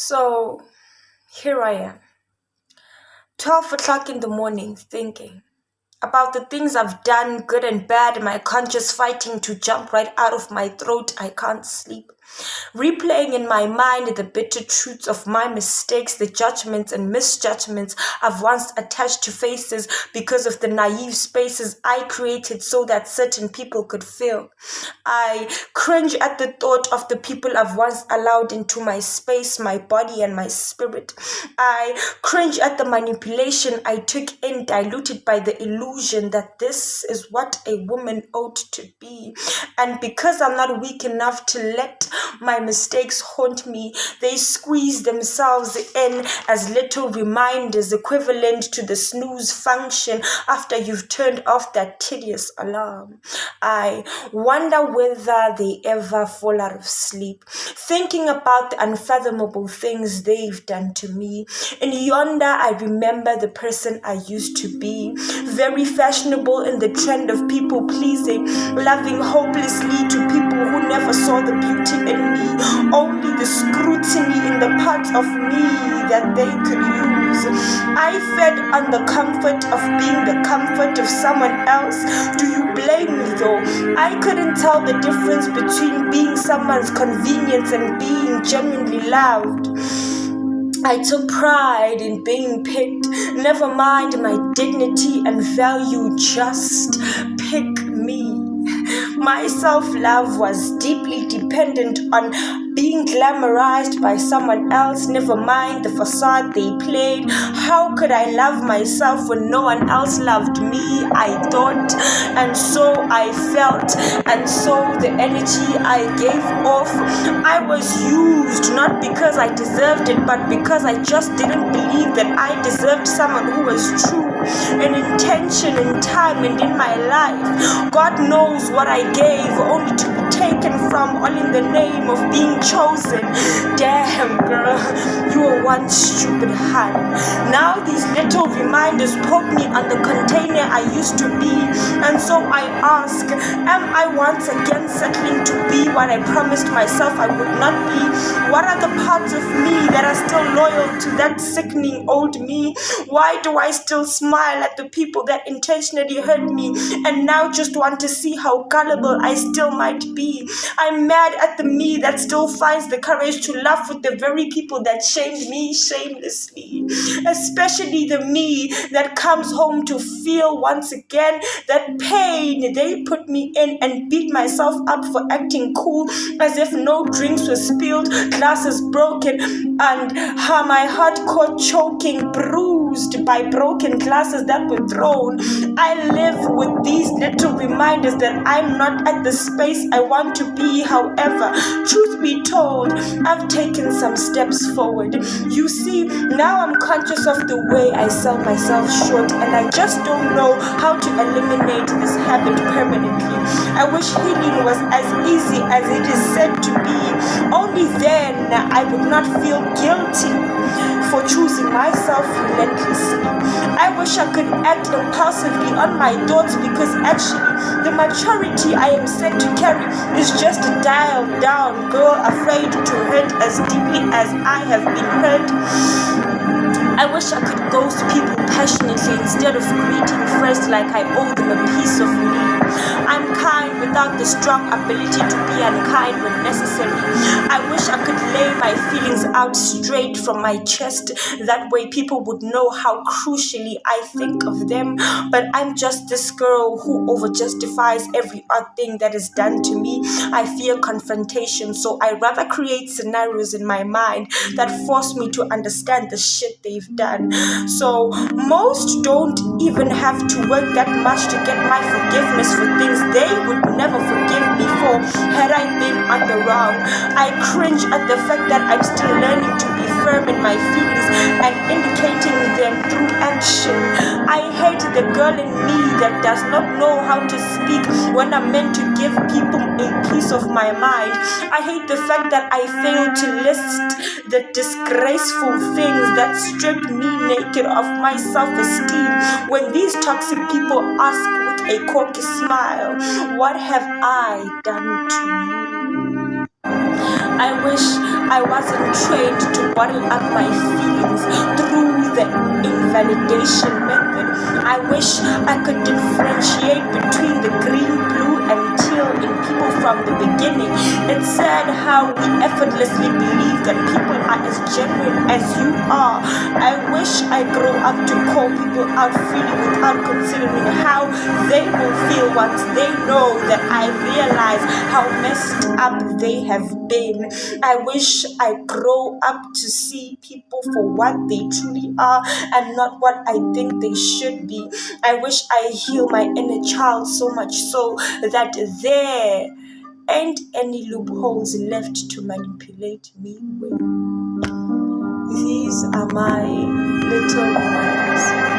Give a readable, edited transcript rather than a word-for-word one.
So here I am, 12 o'clock in the morning, thinking about the things I've done, good and bad, my conscience fighting to jump right out of my throat. I can't sleep. Replaying in my mind the bitter truths of my mistakes, the judgments and misjudgments I've once attached to faces because of the naive spaces I created so that certain people could feel. I cringe at the thought of the people I've once allowed into my space, my body and my spirit. I cringe at the manipulation I took in, diluted by the illusion that this is what a woman ought to be. And because I'm not weak enough to let my mistakes haunt me, they squeeze themselves in as little reminders, equivalent to the snooze function after you've turned off that tedious alarm. I wonder whether they ever fall out of sleep, thinking about the unfathomable things they've done to me. In yonder, I remember the person I used to be, very fashionable in the trend of people pleasing, loving hopelessly to people who never saw the beauty in me, only the scrutiny in the parts of me that they could use. I fed on the comfort of being the comfort of someone else. Do you blame me though? I couldn't tell the difference between being someone's convenience and being genuinely loved. I took pride in being picked. Never mind my dignity and value, just pick me. My self-love was deeply dependent on being glamorized by someone else. Never mind the facade they played. How could I love myself when no one else loved me? I thought, and so I felt, and so the energy I gave off. I was used, not because I deserved it, but because I just didn't believe that I deserved someone who was true, an intention in time and in my life. God knows what I gave, only to be taken from, all in the name of being chosen. Damn, girl, you were one stupid hand. Now these little reminders poke me on the container I used to be, and so I ask, am I once again settling to be what I promised myself I would not be? What are the parts of me that are still loyal to that sickening old me? Why do I still smile at the people that intentionally hurt me and now just want to see how gullible I still might be? I'm mad at the me that still finds the courage to laugh with the very people that shamed me shamelessly, especially the me that comes home to feel once again that pain they put me in and beat myself up for acting cool as if no drinks were spilled, glasses broken, and how my heart caught choking, bruised by broken glasses that were thrown. I live with these little reminders that I'm not at the space I want to be. However, truth be told, I've taken some steps forward. You see, now I'm conscious of the way I sell myself short, and I just don't know how to eliminate this habit permanently. I wish healing was as easy as it is said to be. Only then I would not feel guilty for choosing myself relentlessly. I wish I could act impulsively on my thoughts, because actually the maturity I am set to carry is just a dialed down girl afraid to hurt as deeply as I have been hurt. I wish I could ghost people passionately instead of greeting first like I owe them a piece of me. I'm kind without the strong ability to be unkind when necessary. I wish I could lay my feelings out straight from my chest. That way people would know how crucially I think of them. But I'm just this girl who over-justifies every odd thing that is done to me. I fear confrontation, so I rather create scenarios in my mind that force me to understand the shit they've done. So most don't even have to work that much to get my forgiveness for things they would never forgive me for had I been on the wrong. I cringe at the fact that I'm still learning to be firm in my feelings and indicating them through action. I hate the girl in me that does not know how to speak when I'm meant to give people a piece of my mind. I hate the fact that I fail to list the disgraceful things that strip me naked of my self-esteem when these toxic people ask with a cocky smile, what have I done to you? I wish I wasn't trained to bottle up my feelings through the invalidation method. I wish I could differentiate between the green, blue, and teal in people from the beginning. It's sad how we effortlessly believe that people are as genuine as you are. I wish I grow up to call people out freely without considering how they will feel once they know that I realize how messed up they have been. I wish I grow up to see people for what they truly are and not what I think they should be. I wish I heal my inner child so much so that there ain't any loopholes left to manipulate me with. These are my little rhymes.